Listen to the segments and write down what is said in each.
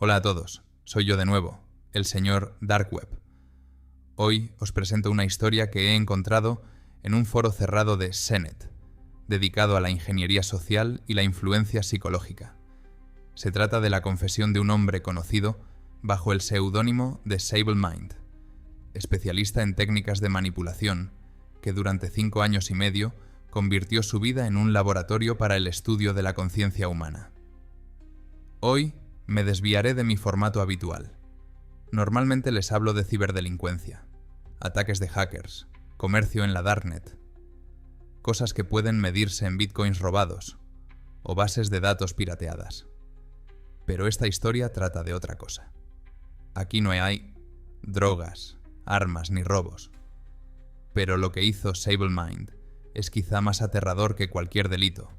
Hola a todos, soy yo de nuevo, el señor Dark Web. Hoy os presento una historia que he encontrado en un foro cerrado de SENET, dedicado a la ingeniería social y la influencia psicológica. Se trata de la confesión de un hombre conocido bajo el seudónimo de Sable Mind, especialista en técnicas de manipulación, que durante 5 años y medio convirtió su vida en un laboratorio para el estudio de la conciencia humana. Hoy me desviaré de mi formato habitual. Normalmente les hablo de ciberdelincuencia, ataques de hackers, comercio en la Darknet, cosas que pueden medirse en bitcoins robados o bases de datos pirateadas. Pero esta historia trata de otra cosa. Aquí no hay drogas, armas ni robos. Pero lo que hizo Sable Mind es quizá más aterrador que cualquier delito.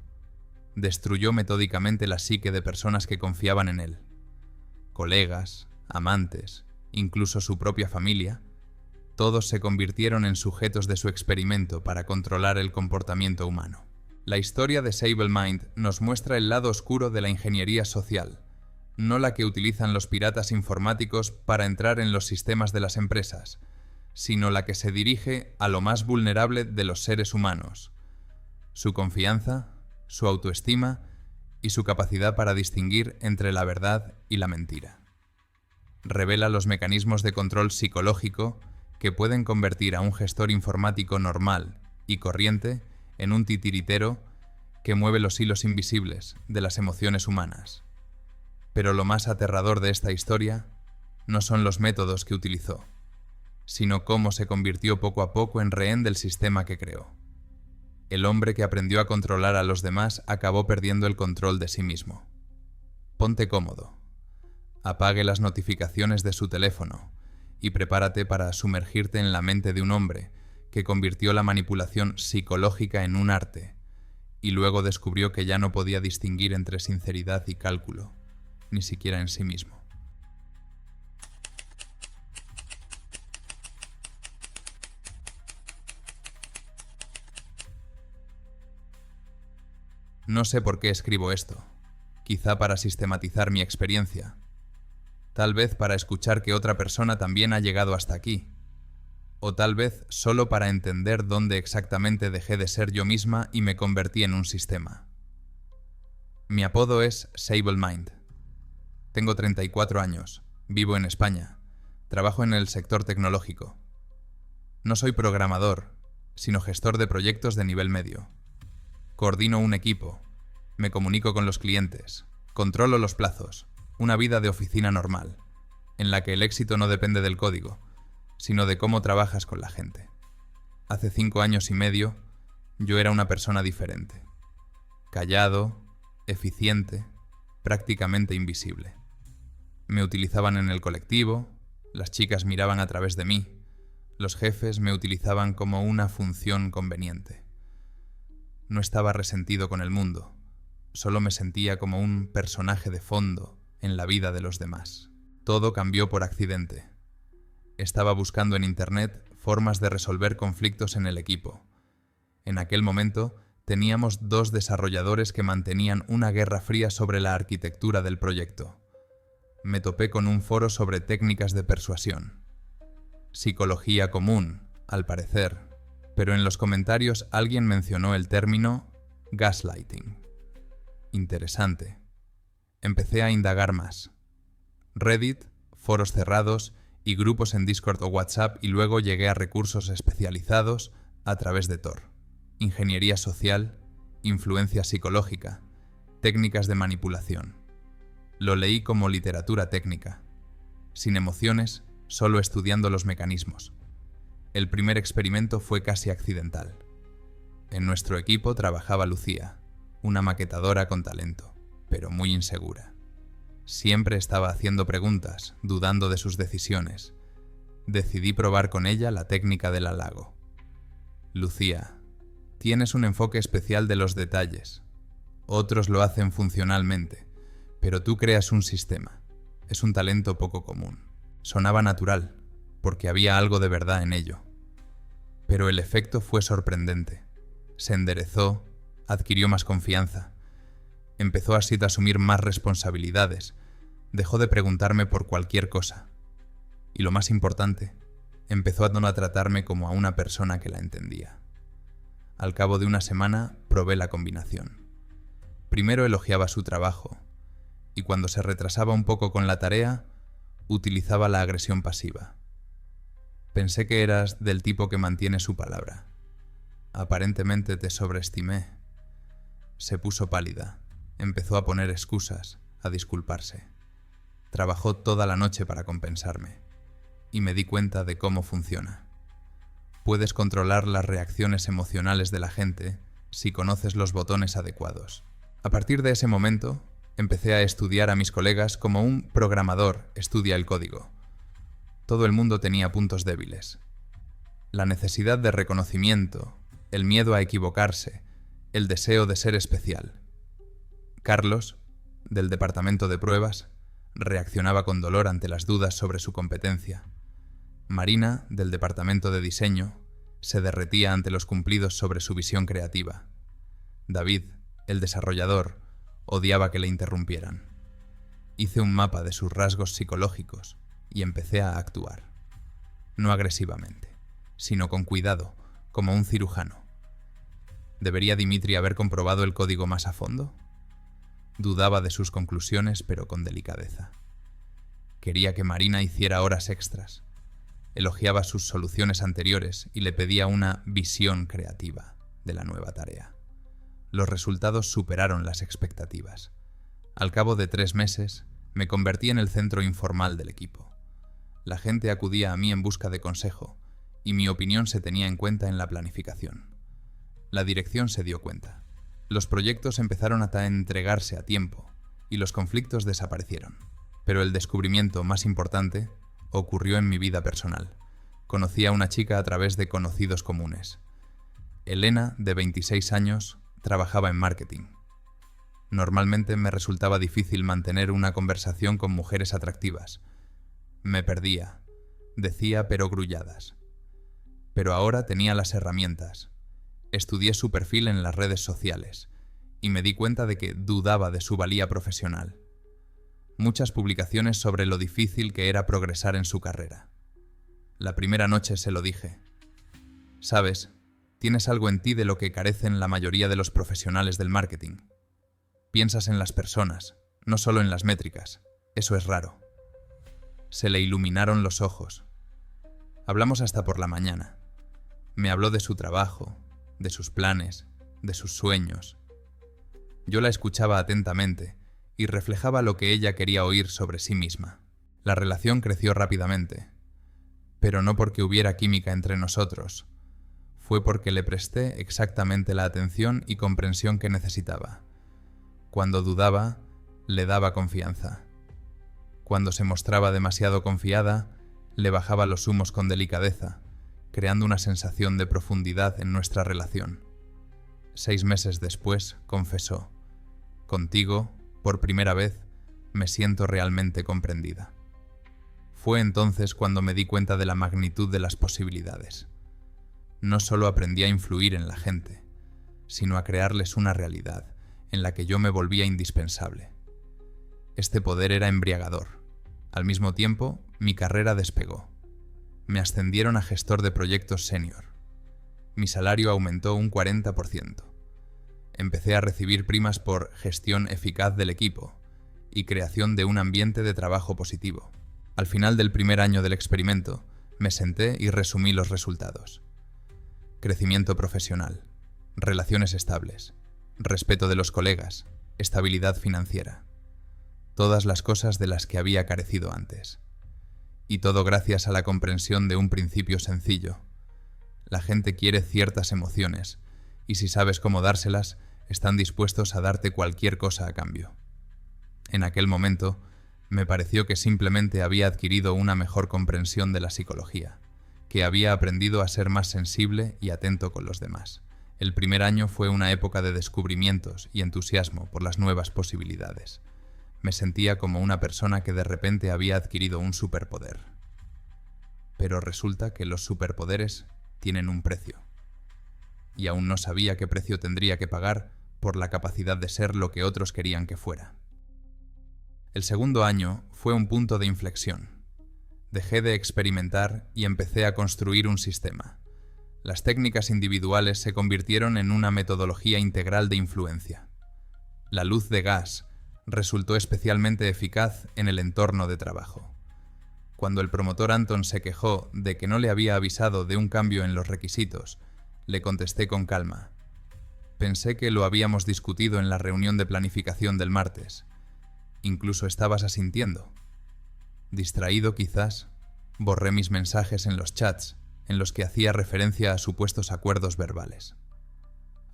Destruyó metódicamente la psique de personas que confiaban en él. Colegas, amantes, incluso su propia familia, todos se convirtieron en sujetos de su experimento para controlar el comportamiento humano. La historia de Sable Mind nos muestra el lado oscuro de la ingeniería social, no la que utilizan los piratas informáticos para entrar en los sistemas de las empresas, sino la que se dirige a lo más vulnerable de los seres humanos: su confianza, su autoestima y su capacidad para distinguir entre la verdad y la mentira. Revela los mecanismos de control psicológico que pueden convertir a un gestor informático normal y corriente en un titiritero que mueve los hilos invisibles de las emociones humanas. Pero lo más aterrador de esta historia no son los métodos que utilizó, sino cómo se convirtió poco a poco en rehén del sistema que creó. El hombre que aprendió a controlar a los demás acabó perdiendo el control de sí mismo. Ponte cómodo, apague las notificaciones de su teléfono y prepárate para sumergirte en la mente de un hombre que convirtió la manipulación psicológica en un arte y luego descubrió que ya no podía distinguir entre sinceridad y cálculo, ni siquiera en sí mismo. No sé por qué escribo esto, quizá para sistematizar mi experiencia, tal vez para escuchar que otra persona también ha llegado hasta aquí, o tal vez solo para entender dónde exactamente dejé de ser yo misma y me convertí en un sistema. Mi apodo es Sable Mind. Tengo 34 años, vivo en España, trabajo en el sector tecnológico. No soy programador, sino gestor de proyectos de nivel medio. Coordino un equipo, me comunico con los clientes, controlo los plazos, una vida de oficina normal, en la que el éxito no depende del código, sino de cómo trabajas con la gente. Hace 5 años y medio, yo era una persona diferente. Callado, eficiente, prácticamente invisible. Me utilizaban en el colectivo, las chicas miraban a través de mí, los jefes me utilizaban como una función conveniente. No estaba resentido con el mundo, solo me sentía como un personaje de fondo en la vida de los demás. Todo cambió por accidente. Estaba buscando en internet formas de resolver conflictos en el equipo. En aquel momento teníamos 2 desarrolladores que mantenían una guerra fría sobre la arquitectura del proyecto. Me topé con un foro sobre técnicas de persuasión. Psicología común, al parecer, pero en los comentarios alguien mencionó el término gaslighting. Interesante. Empecé a indagar más. Reddit, foros cerrados y grupos en Discord o WhatsApp, y luego llegué a recursos especializados a través de Tor. Ingeniería social, influencia psicológica, técnicas de manipulación. Lo leí como literatura técnica, sin emociones, solo estudiando los mecanismos. El primer experimento fue casi accidental. En nuestro equipo trabajaba Lucía, una maquetadora con talento, pero muy insegura. Siempre estaba haciendo preguntas, dudando de sus decisiones. Decidí probar con ella la técnica del halago. Lucía, tienes un enfoque especial de los detalles. Otros lo hacen funcionalmente, pero tú creas un sistema. Es un talento poco común. Sonaba natural, porque había algo de verdad en ello. Pero el efecto fue sorprendente. Se enderezó, adquirió más confianza. Empezó así a asumir más responsabilidades, Dejó de preguntarme por cualquier cosa. Y lo más importante, empezó a tratarme como a una persona que la entendía. Al cabo de una semana probé la combinación. Primero elogiaba su trabajo, y cuando se retrasaba un poco con la tarea, utilizaba la agresión pasiva. Pensé que eras del tipo que mantiene su palabra. Aparentemente te sobreestimé. Se puso pálida, empezó a poner excusas, a disculparse. Trabajó toda la noche para compensarme, y me di cuenta de cómo funciona. Puedes controlar las reacciones emocionales de la gente si conoces los botones adecuados. A partir de ese momento, empecé a estudiar a mis colegas como un programador estudia el código. Todo el mundo tenía puntos débiles. La necesidad de reconocimiento, el miedo a equivocarse, el deseo de ser especial. Carlos, del departamento de pruebas, reaccionaba con dolor ante las dudas sobre su competencia. Marina, del departamento de diseño, se derretía ante los cumplidos sobre su visión creativa. David, el desarrollador, odiaba que le interrumpieran. Hice un mapa de sus rasgos psicológicos y empecé a actuar. No agresivamente, sino con cuidado, como un cirujano. ¿Debería Dimitri haber comprobado el código más a fondo? Dudaba de sus conclusiones, pero con delicadeza. Quería que Marina hiciera horas extras. Elogiaba sus soluciones anteriores y le pedía una visión creativa de la nueva tarea. Los resultados superaron las expectativas. Al cabo de 3 meses, me convertí en el centro informal del equipo. La gente acudía a mí en busca de consejo, y mi opinión se tenía en cuenta en la planificación. La dirección se dio cuenta. Los proyectos empezaron a entregarse a tiempo, y los conflictos desaparecieron. Pero el descubrimiento más importante ocurrió en mi vida personal. Conocí a una chica a través de conocidos comunes. Elena, de 26 años, trabajaba en marketing. Normalmente me resultaba difícil mantener una conversación con mujeres atractivas. Me perdía, decía pero grulladas. Pero ahora tenía las herramientas. Estudié su perfil en las redes sociales y me di cuenta de que dudaba de su valía profesional. Muchas publicaciones sobre lo difícil que era progresar en su carrera. La primera noche se lo dije. Sabes, tienes algo en ti de lo que carecen la mayoría de los profesionales del marketing. Piensas en las personas, no solo en las métricas. Eso es raro. Se le iluminaron los ojos. Hablamos hasta por la mañana. Me habló de su trabajo, de sus planes, de sus sueños. Yo la escuchaba atentamente y reflejaba lo que ella quería oír sobre sí misma. La relación creció rápidamente, pero no porque hubiera química entre nosotros. Fue porque le presté exactamente la atención y comprensión que necesitaba. Cuando dudaba, le daba confianza. Cuando se mostraba demasiado confiada, le bajaba los humos con delicadeza, creando una sensación de profundidad en nuestra relación. 6 meses después, confesó: «Contigo, por primera vez, me siento realmente comprendida». Fue entonces cuando me di cuenta de la magnitud de las posibilidades. No solo aprendí a influir en la gente, sino a crearles una realidad en la que yo me volvía indispensable. Este poder era embriagador. Al mismo tiempo, mi carrera despegó. Me ascendieron a gestor de proyectos senior. Mi salario aumentó un 40%. Empecé a recibir primas por gestión eficaz del equipo y creación de un ambiente de trabajo positivo. Al final del primer año del experimento, me senté y resumí los resultados. Crecimiento profesional, relaciones estables, respeto de los colegas, estabilidad financiera. Todas las cosas de las que había carecido antes. Y todo gracias a la comprensión de un principio sencillo. La gente quiere ciertas emociones, y si sabes cómo dárselas, están dispuestos a darte cualquier cosa a cambio. En aquel momento, me pareció que simplemente había adquirido una mejor comprensión de la psicología, que había aprendido a ser más sensible y atento con los demás. El primer año fue una época de descubrimientos y entusiasmo por las nuevas posibilidades. Me sentía como una persona que de repente había adquirido un superpoder. Pero resulta que los superpoderes tienen un precio. Y aún no sabía qué precio tendría que pagar por la capacidad de ser lo que otros querían que fuera. El segundo año fue un punto de inflexión. Dejé de experimentar y empecé a construir un sistema. Las técnicas individuales se convirtieron en una metodología integral de influencia. La luz de gas resultó especialmente eficaz en el entorno de trabajo. Cuando el promotor Anton se quejó de que no le había avisado de un cambio en los requisitos, le contesté con calma. Pensé que lo habíamos discutido en la reunión de planificación del martes. Incluso estabas asintiendo. Distraído quizás, borré mis mensajes en los chats en los que hacía referencia a supuestos acuerdos verbales.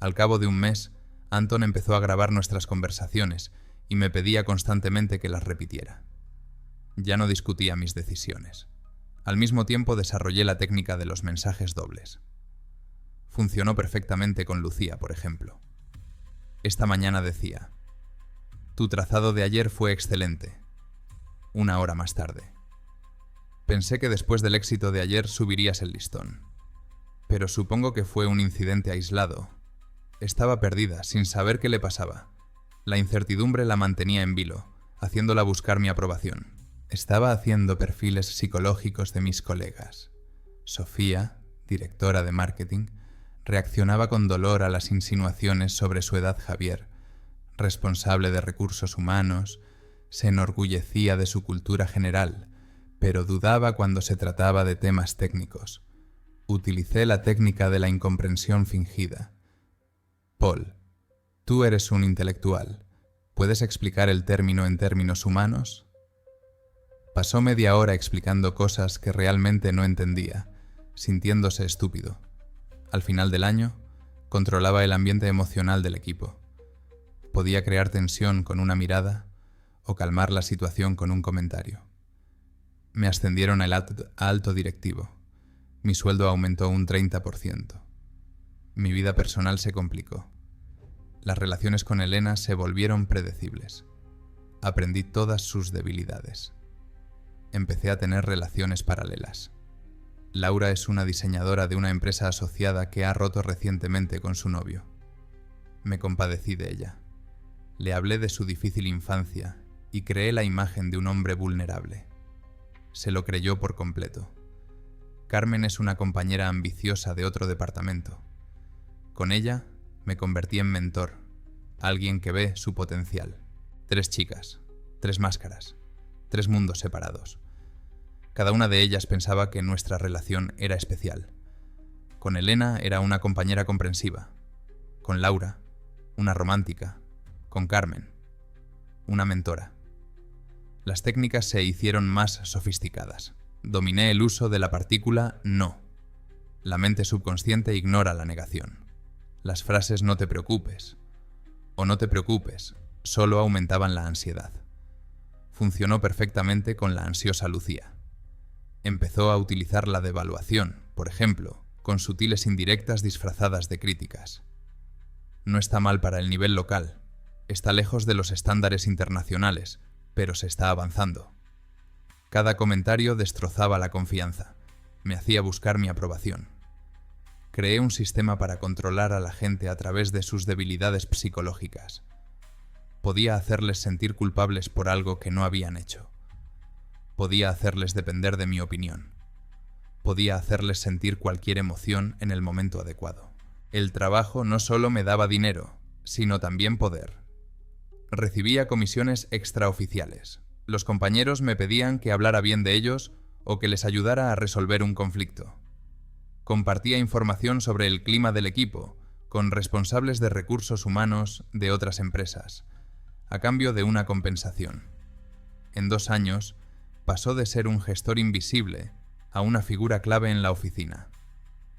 Al cabo de un mes, Anton empezó a grabar nuestras conversaciones y me pedía constantemente que las repitiera. Ya no discutía mis decisiones. Al mismo tiempo desarrollé la técnica de los mensajes dobles. Funcionó perfectamente con Lucía, por ejemplo. Esta mañana decía: «Tu trazado de ayer fue excelente». 1 hora más tarde: «Pensé que después del éxito de ayer subirías el listón. Pero supongo que fue un incidente aislado». Estaba perdida, sin saber qué le pasaba. La incertidumbre la mantenía en vilo, haciéndola buscar mi aprobación. Estaba haciendo perfiles psicológicos de mis colegas. Sofía, directora de marketing, reaccionaba con dolor a las insinuaciones sobre su edad. Javier, responsable de recursos humanos, se enorgullecía de su cultura general, pero dudaba cuando se trataba de temas técnicos. Utilicé la técnica de la incomprensión fingida. Paul, tú eres un intelectual. ¿Puedes explicar el término en términos humanos? Pasó media hora explicando cosas que realmente no entendía, sintiéndose estúpido. Al final del año, controlaba el ambiente emocional del equipo. Podía crear tensión con una mirada o calmar la situación con un comentario. Me ascendieron a alto directivo. Mi sueldo aumentó un 30%. Mi vida personal se complicó. Las relaciones con Elena se volvieron predecibles. Aprendí todas sus debilidades. Empecé a tener relaciones paralelas. Laura es una diseñadora de una empresa asociada que ha roto recientemente con su novio. Me compadecí de ella. Le hablé de su difícil infancia y creé la imagen de un hombre vulnerable. Se lo creyó por completo. Carmen es una compañera ambiciosa de otro departamento. Con ella me convertí en mentor, alguien que ve su potencial. 3 chicas, 3 máscaras, 3 mundos separados. Cada una de ellas pensaba que nuestra relación era especial. Con Elena era una compañera comprensiva. Con Laura, una romántica. Con Carmen, una mentora. Las técnicas se hicieron más sofisticadas. Dominé el uso de la partícula no. La mente subconsciente ignora la negación. Las frases «no te preocupes» o «no te preocupes» solo aumentaban la ansiedad. Funcionó perfectamente con la ansiosa Lucía. Empezó a utilizar la devaluación, por ejemplo, con sutiles indirectas disfrazadas de críticas. No está mal para el nivel local. Está lejos de los estándares internacionales, pero se está avanzando. Cada comentario destrozaba la confianza. Me hacía buscar mi aprobación. Creé un sistema para controlar a la gente a través de sus debilidades psicológicas. Podía hacerles sentir culpables por algo que no habían hecho. Podía hacerles depender de mi opinión. Podía hacerles sentir cualquier emoción en el momento adecuado. El trabajo no solo me daba dinero, sino también poder. Recibía comisiones extraoficiales. Los compañeros me pedían que hablara bien de ellos o que les ayudara a resolver un conflicto. Compartía información sobre el clima del equipo con responsables de recursos humanos de otras empresas, a cambio de una compensación. En 2 años, pasó de ser un gestor invisible a una figura clave en la oficina.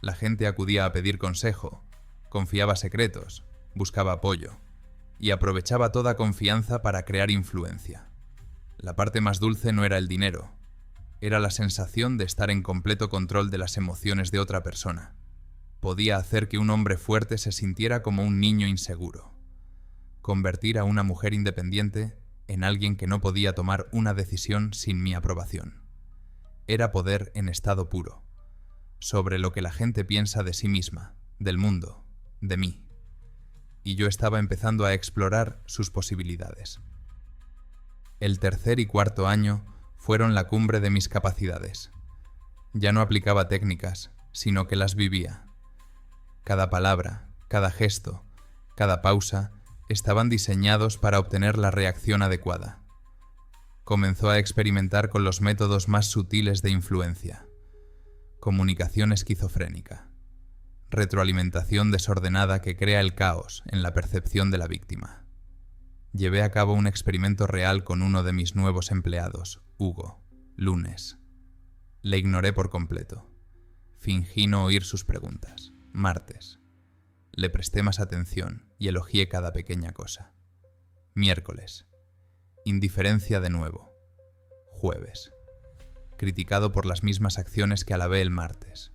La gente acudía a pedir consejo, confiaba secretos, buscaba apoyo y aprovechaba toda confianza para crear influencia. La parte más dulce no era el dinero, era la sensación de estar en completo control de las emociones de otra persona. Podía hacer que un hombre fuerte se sintiera como un niño inseguro. Convertir a una mujer independiente en alguien que no podía tomar una decisión sin mi aprobación. Era poder en estado puro, sobre lo que la gente piensa de sí misma, del mundo, de mí. Y yo estaba empezando a explorar sus posibilidades. El tercer y cuarto año fueron la cumbre de mis capacidades. Ya no aplicaba técnicas, sino que las vivía. Cada palabra, cada gesto, cada pausa estaban diseñados para obtener la reacción adecuada. Comenzó a experimentar con los métodos más sutiles de influencia. Comunicación esquizofrénica. Retroalimentación desordenada que crea el caos en la percepción de la víctima. Llevé a cabo un experimento real con uno de mis nuevos empleados, Hugo, lunes. Le ignoré por completo. Fingí no oír sus preguntas, martes. Le presté más atención y elogié cada pequeña cosa. Miércoles. Indiferencia de nuevo. Jueves. Criticado por las mismas acciones que alabé el martes.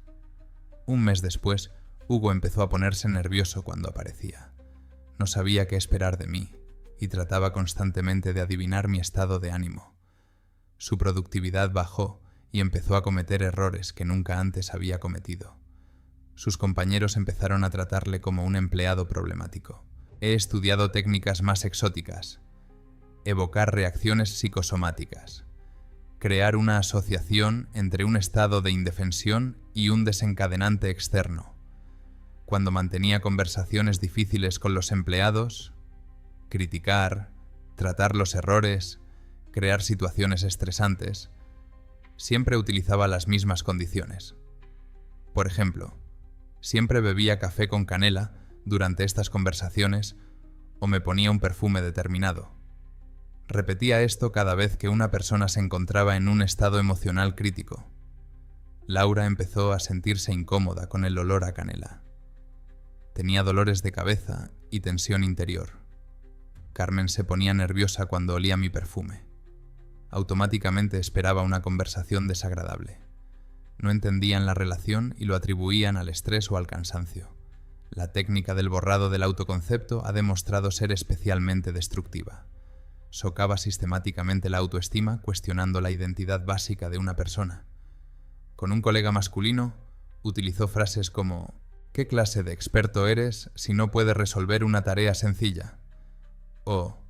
Un mes después, Hugo empezó a ponerse nervioso cuando aparecía. No sabía qué esperar de mí y trataba constantemente de adivinar mi estado de ánimo. Su productividad bajó y empezó a cometer errores que nunca antes había cometido. Sus compañeros empezaron a tratarle como un empleado problemático. He estudiado técnicas más exóticas. Evocar reacciones psicosomáticas. Crear una asociación entre un estado de indefensión y un desencadenante externo. Cuando mantenía conversaciones difíciles con los empleados, criticar, tratar los errores, crear situaciones estresantes, siempre utilizaba las mismas condiciones. Por ejemplo, siempre bebía café con canela durante estas conversaciones o me ponía un perfume determinado. Repetía esto cada vez que una persona se encontraba en un estado emocional crítico. Laura empezó a sentirse incómoda con el olor a canela. Tenía dolores de cabeza y tensión interior. Carmen se ponía nerviosa cuando olía mi perfume. Automáticamente esperaba una conversación desagradable. No entendían la relación y lo atribuían al estrés o al cansancio. La técnica del borrado del autoconcepto ha demostrado ser especialmente destructiva. Socava sistemáticamente la autoestima cuestionando la identidad básica de una persona. Con un colega masculino, utilizó frases como «¿Qué clase de experto eres si no puedes resolver una tarea sencilla?» o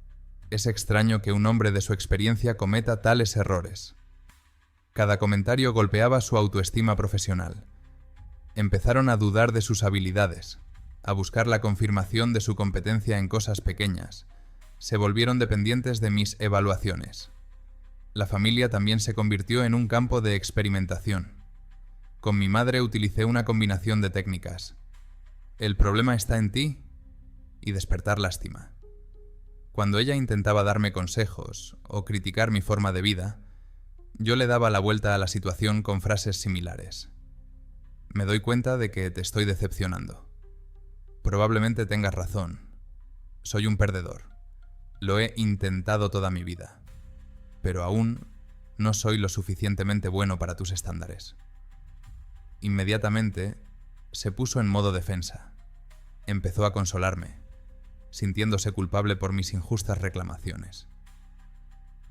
«Es extraño que un hombre de su experiencia cometa tales errores». Cada comentario golpeaba su autoestima profesional. Empezaron a dudar de sus habilidades, a buscar la confirmación de su competencia en cosas pequeñas. Se volvieron dependientes de mis evaluaciones. La familia también se convirtió en un campo de experimentación. Con mi madre utilicé una combinación de técnicas. El problema está en ti y despertar lástima. Cuando ella intentaba darme consejos o criticar mi forma de vida, yo le daba la vuelta a la situación con frases similares. Me doy cuenta de que te estoy decepcionando. Probablemente tengas razón. Soy un perdedor. Lo he intentado toda mi vida, pero aún no soy lo suficientemente bueno para tus estándares. Inmediatamente se puso en modo defensa. Empezó a consolarme, sintiéndose culpable por mis injustas reclamaciones.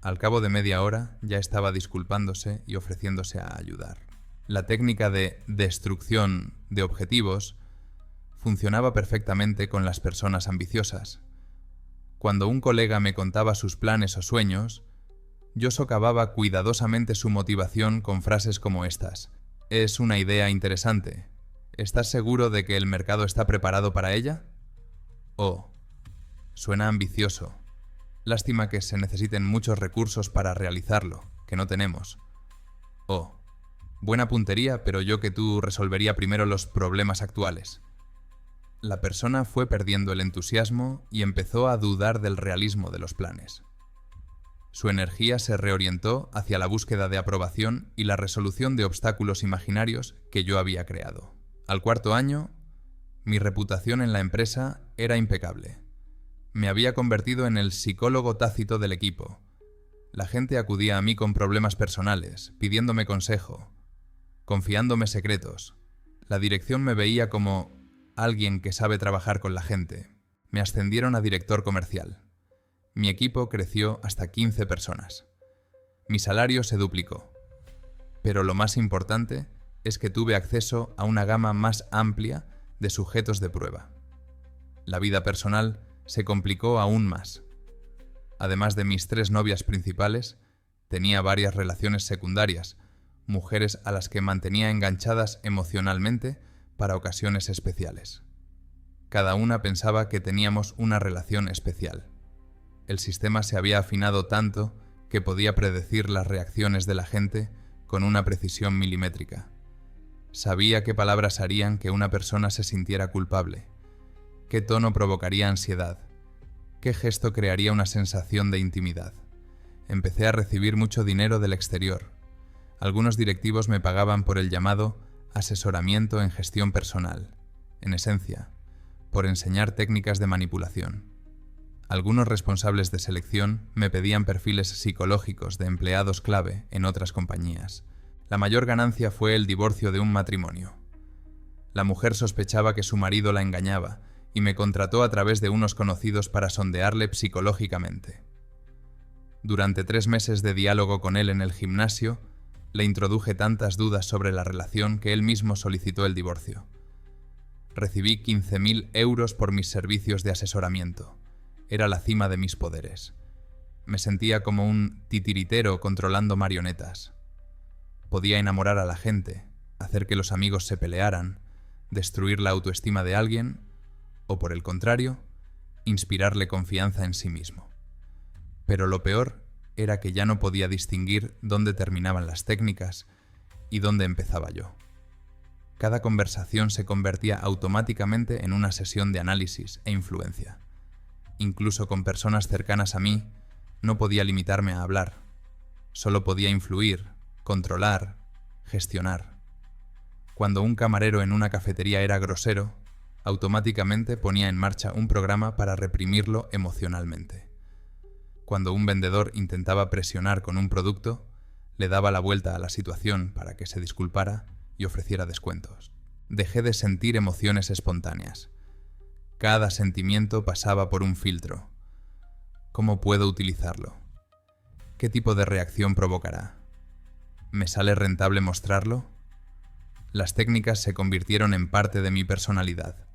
Al cabo de media hora ya estaba disculpándose y ofreciéndose a ayudar. La técnica de destrucción de objetivos funcionaba perfectamente con las personas ambiciosas. Cuando un colega me contaba sus planes o sueños, yo socavaba cuidadosamente su motivación con frases como estas. «Es una idea interesante. ¿Estás seguro de que el mercado está preparado para ella?» O «Suena ambicioso. Lástima que se necesiten muchos recursos para realizarlo, que no tenemos». O «Buena puntería, pero yo que tú resolvería primero los problemas actuales». La persona fue perdiendo el entusiasmo y empezó a dudar del realismo de los planes. Su energía se reorientó hacia la búsqueda de aprobación y la resolución de obstáculos imaginarios que yo había creado. Al cuarto año, mi reputación en la empresa era impecable. Me había convertido en el psicólogo tácito del equipo. La gente acudía a mí con problemas personales, pidiéndome consejo, confiándome secretos. La dirección me veía como alguien que sabe trabajar con la gente. Me ascendieron a director comercial. Mi equipo creció hasta 15 personas. Mi salario se duplicó. Pero lo más importante es que tuve acceso a una gama más amplia de sujetos de prueba. La vida personal se complicó aún más. Además de mis 3 novias principales, tenía varias relaciones secundarias, mujeres a las que mantenía enganchadas emocionalmente para ocasiones especiales. Cada una pensaba que teníamos una relación especial. El sistema se había afinado tanto que podía predecir las reacciones de la gente con una precisión milimétrica. Sabía qué palabras harían que una persona se sintiera culpable, qué tono provocaría ansiedad, qué gesto crearía una sensación de intimidad. Empecé a recibir mucho dinero del exterior. Algunos directivos me pagaban por el llamado asesoramiento en gestión personal, en esencia, por enseñar técnicas de manipulación. Algunos responsables de selección me pedían perfiles psicológicos de empleados clave en otras compañías. La mayor ganancia fue el divorcio de un matrimonio. La mujer sospechaba que su marido la engañaba y me contrató a través de unos conocidos para sondearle psicológicamente. Durante 3 meses de diálogo con él en el gimnasio, le introduje tantas dudas sobre la relación que él mismo solicitó el divorcio. Recibí 15.000 euros por mis servicios de asesoramiento. Era la cima de mis poderes. Me sentía como un titiritero controlando marionetas. Podía enamorar a la gente, hacer que los amigos se pelearan, destruir la autoestima de alguien, o por el contrario, inspirarle confianza en sí mismo. Pero lo peor era que ya no podía distinguir dónde terminaban las técnicas y dónde empezaba yo. Cada conversación se convertía automáticamente en una sesión de análisis e influencia. Incluso con personas cercanas a mí, no podía limitarme a hablar. Solo podía influir, controlar, gestionar. Cuando un camarero en una cafetería era grosero, automáticamente ponía en marcha un programa para reprimirlo emocionalmente. Cuando un vendedor intentaba presionar con un producto, le daba la vuelta a la situación para que se disculpara y ofreciera descuentos. Dejé de sentir emociones espontáneas. Cada sentimiento pasaba por un filtro. ¿Cómo puedo utilizarlo? ¿Qué tipo de reacción provocará? ¿Me sale rentable mostrarlo? Las técnicas se convirtieron en parte de mi personalidad.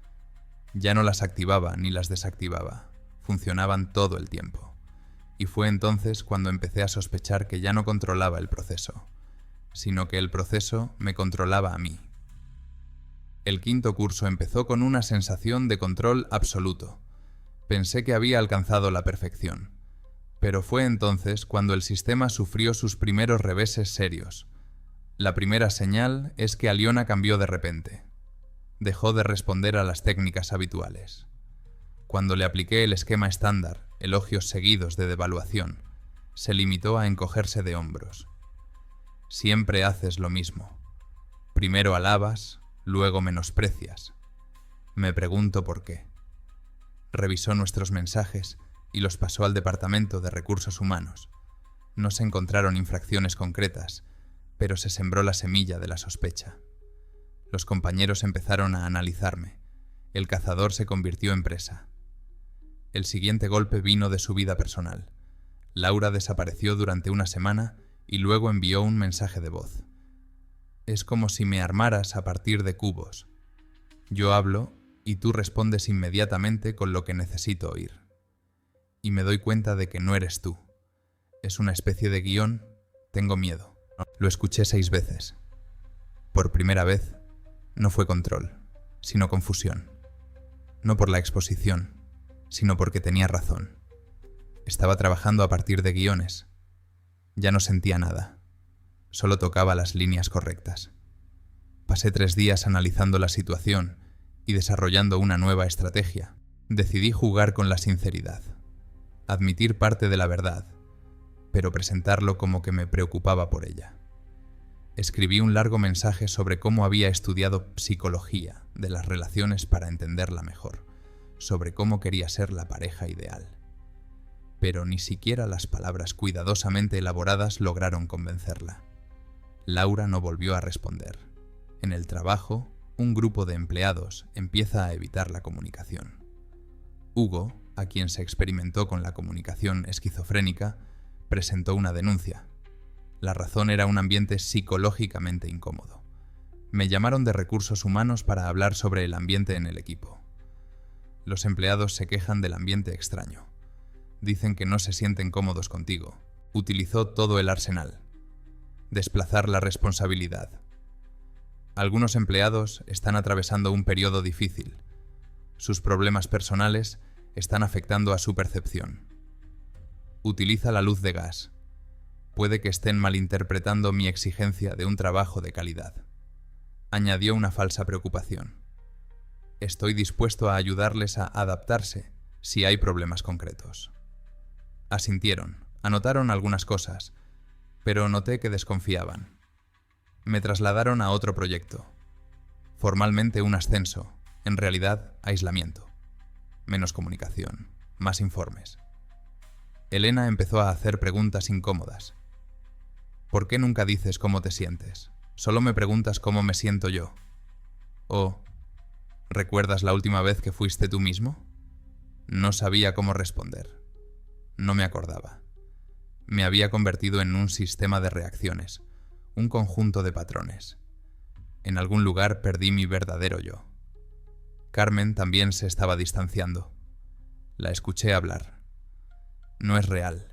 Ya no las activaba ni las desactivaba. Funcionaban todo el tiempo. Y fue entonces cuando empecé a sospechar que ya no controlaba el proceso, sino que el proceso me controlaba a mí. El 5.º curso empezó con una sensación de control absoluto. Pensé que había alcanzado la perfección. Pero fue entonces cuando el sistema sufrió sus primeros reveses serios. La primera señal es que Aliona cambió de repente. Dejó de responder a las técnicas habituales. Cuando le apliqué el esquema estándar, elogios seguidos de devaluación, se limitó a encogerse de hombros. Siempre haces lo mismo. Primero alabas, luego menosprecias. Me pregunto por qué. Revisó nuestros mensajes y los pasó al Departamento de Recursos Humanos. No se encontraron infracciones concretas, pero se sembró la semilla de la sospecha. Los compañeros empezaron a analizarme. El cazador se convirtió en presa. El siguiente golpe vino de su vida personal. Laura desapareció durante una semana y luego envió un mensaje de voz. Es como si me armaras a partir de cubos. Yo hablo y tú respondes inmediatamente con lo que necesito oír. Y me doy cuenta de que no eres tú. Es una especie de guión. Tengo miedo. Lo escuché 6 veces. Por primera vez, no fue control, sino confusión. No por la exposición, sino porque tenía razón. Estaba trabajando a partir de guiones. Ya no sentía nada. Solo tocaba las líneas correctas. Pasé 3 días analizando la situación y desarrollando una nueva estrategia. Decidí jugar con la sinceridad. Admitir parte de la verdad, pero presentarlo como que me preocupaba por ella. Escribí un largo mensaje sobre cómo había estudiado psicología de las relaciones para entenderla mejor, sobre cómo quería ser la pareja ideal. Pero ni siquiera las palabras cuidadosamente elaboradas lograron convencerla. Laura no volvió a responder. En el trabajo, un grupo de empleados empieza a evitar la comunicación. Hugo, a quien se experimentó con la comunicación esquizofrénica, presentó una denuncia. La razón era un ambiente psicológicamente incómodo. Me llamaron de Recursos Humanos para hablar sobre el ambiente en el equipo. Los empleados se quejan del ambiente extraño. Dicen que no se sienten cómodos contigo. Utilizó todo el arsenal. Desplazar la responsabilidad. Algunos empleados están atravesando un periodo difícil. Sus problemas personales están afectando a su percepción. Utiliza la luz de gas. Puede que estén malinterpretando mi exigencia de un trabajo de calidad. Añadió una falsa preocupación. Estoy dispuesto a ayudarles a adaptarse si hay problemas concretos. Asintieron, anotaron algunas cosas, pero noté que desconfiaban. Me trasladaron a otro proyecto. Formalmente un ascenso, en realidad aislamiento. Menos comunicación, más informes. Elena empezó a hacer preguntas incómodas. ¿Por qué nunca dices cómo te sientes? Solo me preguntas cómo me siento yo. ¿O recuerdas la última vez que fuiste tú mismo? No sabía cómo responder. No me acordaba. Me había convertido en un sistema de reacciones, un conjunto de patrones. En algún lugar perdí mi verdadero yo. Carmen también se estaba distanciando. La escuché hablar. No es real.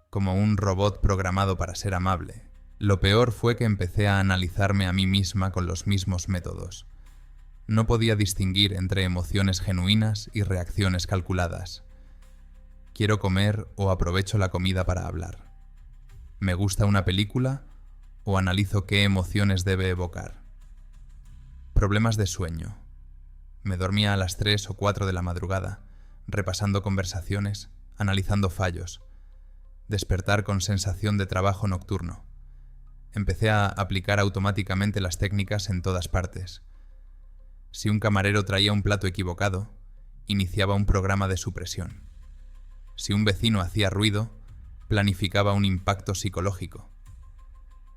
Como un robot programado para ser amable. Lo peor fue que empecé a analizarme a mí misma con los mismos métodos. No podía distinguir entre emociones genuinas y reacciones calculadas. Quiero comer o aprovecho la comida para hablar. ¿Me gusta una película o analizo qué emociones debe evocar? Problemas de sueño. Me dormía a las 3 o 4 de la madrugada, repasando conversaciones, analizando fallos. Despertar con sensación de trabajo nocturno. Empecé a aplicar automáticamente las técnicas en todas partes. Si un camarero traía un plato equivocado, iniciaba un programa de supresión. Si un vecino hacía ruido, planificaba un impacto psicológico.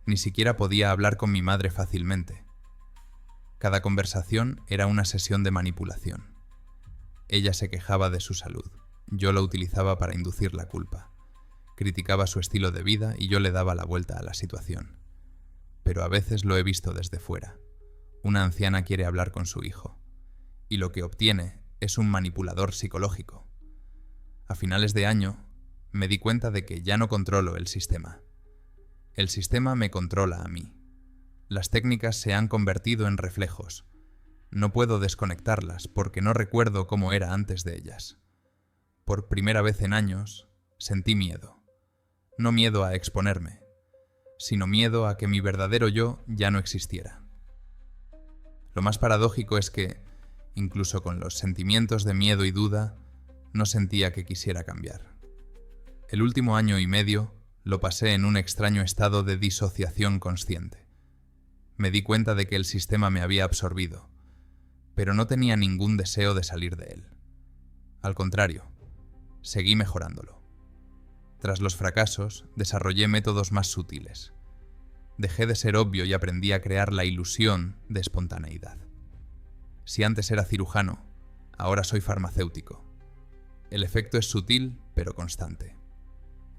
Ni siquiera podía hablar con mi madre fácilmente. Cada conversación era una sesión de manipulación. Ella se quejaba de su salud. Yo lo utilizaba para inducir la culpa. Criticaba su estilo de vida y yo le daba la vuelta a la situación. Pero a veces lo he visto desde fuera. Una anciana quiere hablar con su hijo, y lo que obtiene es un manipulador psicológico. A finales de año, me di cuenta de que ya no controlo el sistema. El sistema me controla a mí. Las técnicas se han convertido en reflejos. No puedo desconectarlas porque no recuerdo cómo era antes de ellas. Por primera vez en años, sentí miedo. No miedo a exponerme, sino miedo a que mi verdadero yo ya no existiera. Lo más paradójico es que, incluso con los sentimientos de miedo y duda, no sentía que quisiera cambiar. El último año y medio lo pasé en un extraño estado de disociación consciente. Me di cuenta de que el sistema me había absorbido, pero no tenía ningún deseo de salir de él. Al contrario, seguí mejorándolo. Tras los fracasos, desarrollé métodos más sutiles. Dejé de ser obvio y aprendí a crear la ilusión de espontaneidad. Si antes era cirujano, ahora soy farmacéutico. El efecto es sutil, pero constante.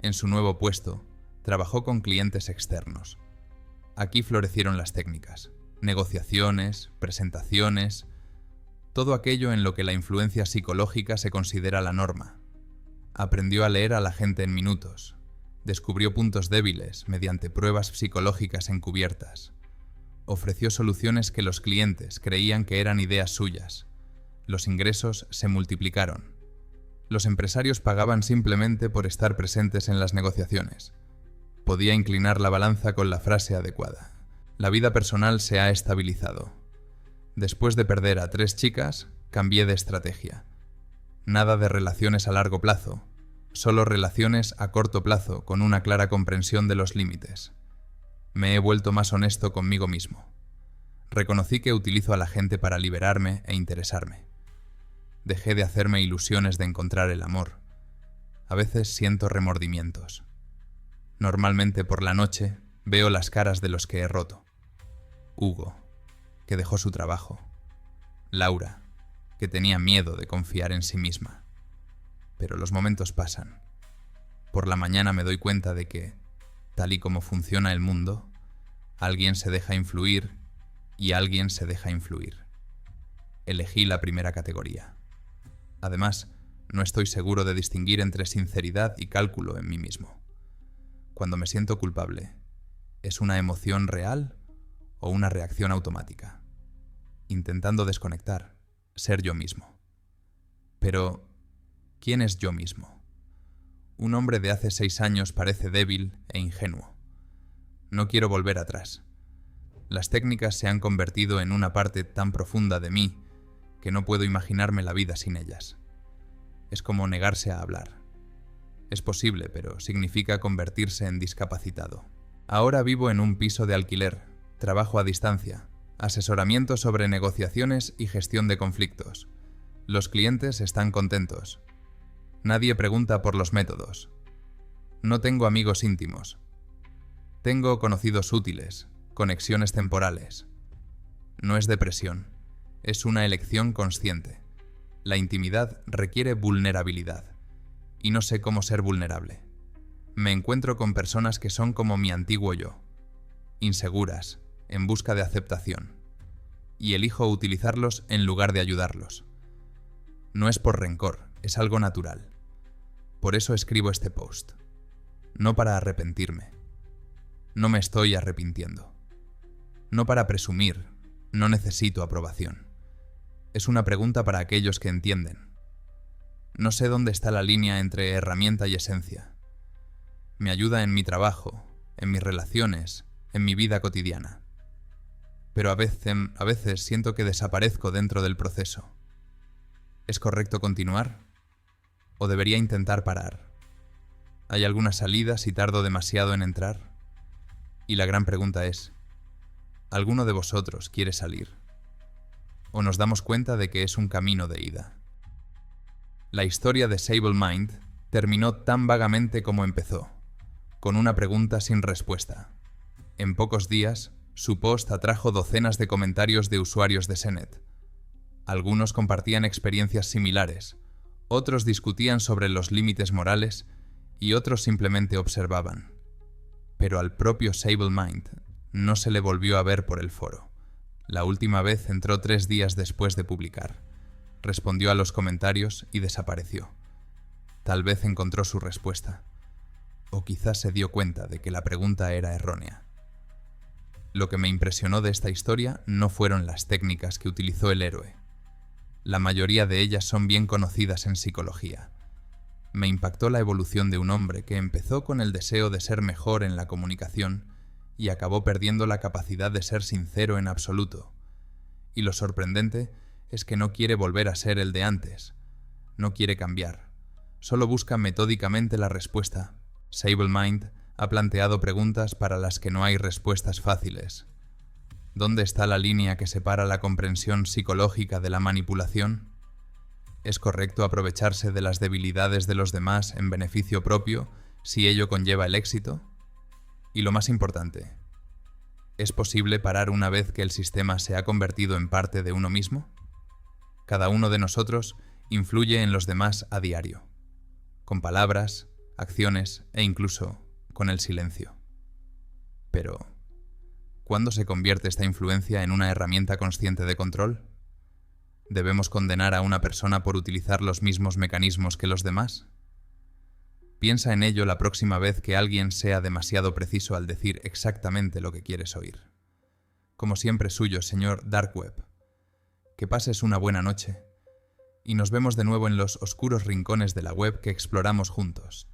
En su nuevo puesto, trabajó con clientes externos. Aquí florecieron las técnicas, negociaciones, presentaciones, todo aquello en lo que la influencia psicológica se considera la norma. Aprendió a leer a la gente en minutos. Descubrió puntos débiles mediante pruebas psicológicas encubiertas. Ofreció soluciones que los clientes creían que eran ideas suyas. Los ingresos se multiplicaron. Los empresarios pagaban simplemente por estar presentes en las negociaciones. Podía inclinar la balanza con la frase adecuada. La vida personal se ha estabilizado. Después de perder a 3 chicas, cambié de estrategia. Nada de relaciones a largo plazo, solo relaciones a corto plazo con una clara comprensión de los límites. Me he vuelto más honesto conmigo mismo. Reconocí que utilizo a la gente para liberarme e interesarme. Dejé de hacerme ilusiones de encontrar el amor. A veces siento remordimientos. Normalmente por la noche veo las caras de los que he roto. Hugo, que dejó su trabajo. Laura, que tenía miedo de confiar en sí misma. Pero los momentos pasan. Por la mañana me doy cuenta de que, tal y como funciona el mundo, alguien se deja influir y alguien se deja influir. Elegí la primera categoría. Además, No estoy seguro de distinguir entre sinceridad y cálculo en mí mismo. Cuando me siento culpable, ¿es una emoción real o una reacción automática? Intentando desconectar, ser yo mismo. Pero, ¿quién es yo mismo? Un hombre de hace 6 años parece débil e ingenuo. No quiero volver atrás. Las técnicas se han convertido en una parte tan profunda de mí que no puedo imaginarme la vida sin ellas. Es como negarse a hablar. Es posible, pero significa convertirse en discapacitado. Ahora vivo en un piso de alquiler, trabajo a distancia, asesoramiento sobre negociaciones y gestión de conflictos. Los clientes están contentos. Nadie pregunta por los métodos. No tengo amigos íntimos. Tengo conocidos útiles, conexiones temporales. No es depresión, es una elección consciente. La intimidad requiere vulnerabilidad, y no sé cómo ser vulnerable. Me encuentro con personas que son como mi antiguo yo, inseguras, en busca de aceptación, y elijo utilizarlos en lugar de ayudarlos. No es por rencor, es algo natural. Por eso escribo este post. No para arrepentirme. No me estoy arrepintiendo. No para presumir, no necesito aprobación. Es una pregunta para aquellos que entienden. No sé dónde está la línea entre herramienta y esencia. Me ayuda en mi trabajo, en mis relaciones, en mi vida cotidiana. Pero a veces siento que desaparezco dentro del proceso. ¿Es correcto continuar? ¿O debería intentar parar? ¿Hay alguna salida si tardo demasiado en entrar? Y la gran pregunta es, ¿alguno de vosotros quiere salir? ¿O nos damos cuenta de que es un camino de ida? La historia de Sable Mind terminó tan vagamente como empezó, con una pregunta sin respuesta. En pocos días, su post atrajo docenas de comentarios de usuarios de Senet. Algunos compartían experiencias similares, otros discutían sobre los límites morales y otros simplemente observaban. Pero al propio Sable Mind no se le volvió a ver por el foro. La última vez entró 3 días después de publicar. Respondió a los comentarios y desapareció. Tal vez encontró su respuesta. O quizás se dio cuenta de que la pregunta era errónea. Lo que me impresionó de esta historia no fueron las técnicas que utilizó el héroe. La mayoría de ellas son bien conocidas en psicología. Me impactó la evolución de un hombre que empezó con el deseo de ser mejor en la comunicación y acabó perdiendo la capacidad de ser sincero en absoluto. Y lo sorprendente es que no quiere volver a ser el de antes. No quiere cambiar. Solo busca metódicamente la respuesta. Sable Mind ha planteado preguntas para las que no hay respuestas fáciles. ¿Dónde está la línea que separa la comprensión psicológica de la manipulación? ¿Es correcto aprovecharse de las debilidades de los demás en beneficio propio si ello conlleva el éxito? Y lo más importante, ¿es posible parar una vez que el sistema se ha convertido en parte de uno mismo? Cada uno de nosotros influye en los demás a diario, con palabras, acciones e incluso con el silencio. Pero, ¿cuándo se convierte esta influencia en una herramienta consciente de control? ¿Debemos condenar a una persona por utilizar los mismos mecanismos que los demás? Piensa en ello la próxima vez que alguien sea demasiado preciso al decir exactamente lo que quieres oír. Como siempre suyo, señor Dark Web. Que pases una buena noche y nos vemos de nuevo en los oscuros rincones de la web que exploramos juntos.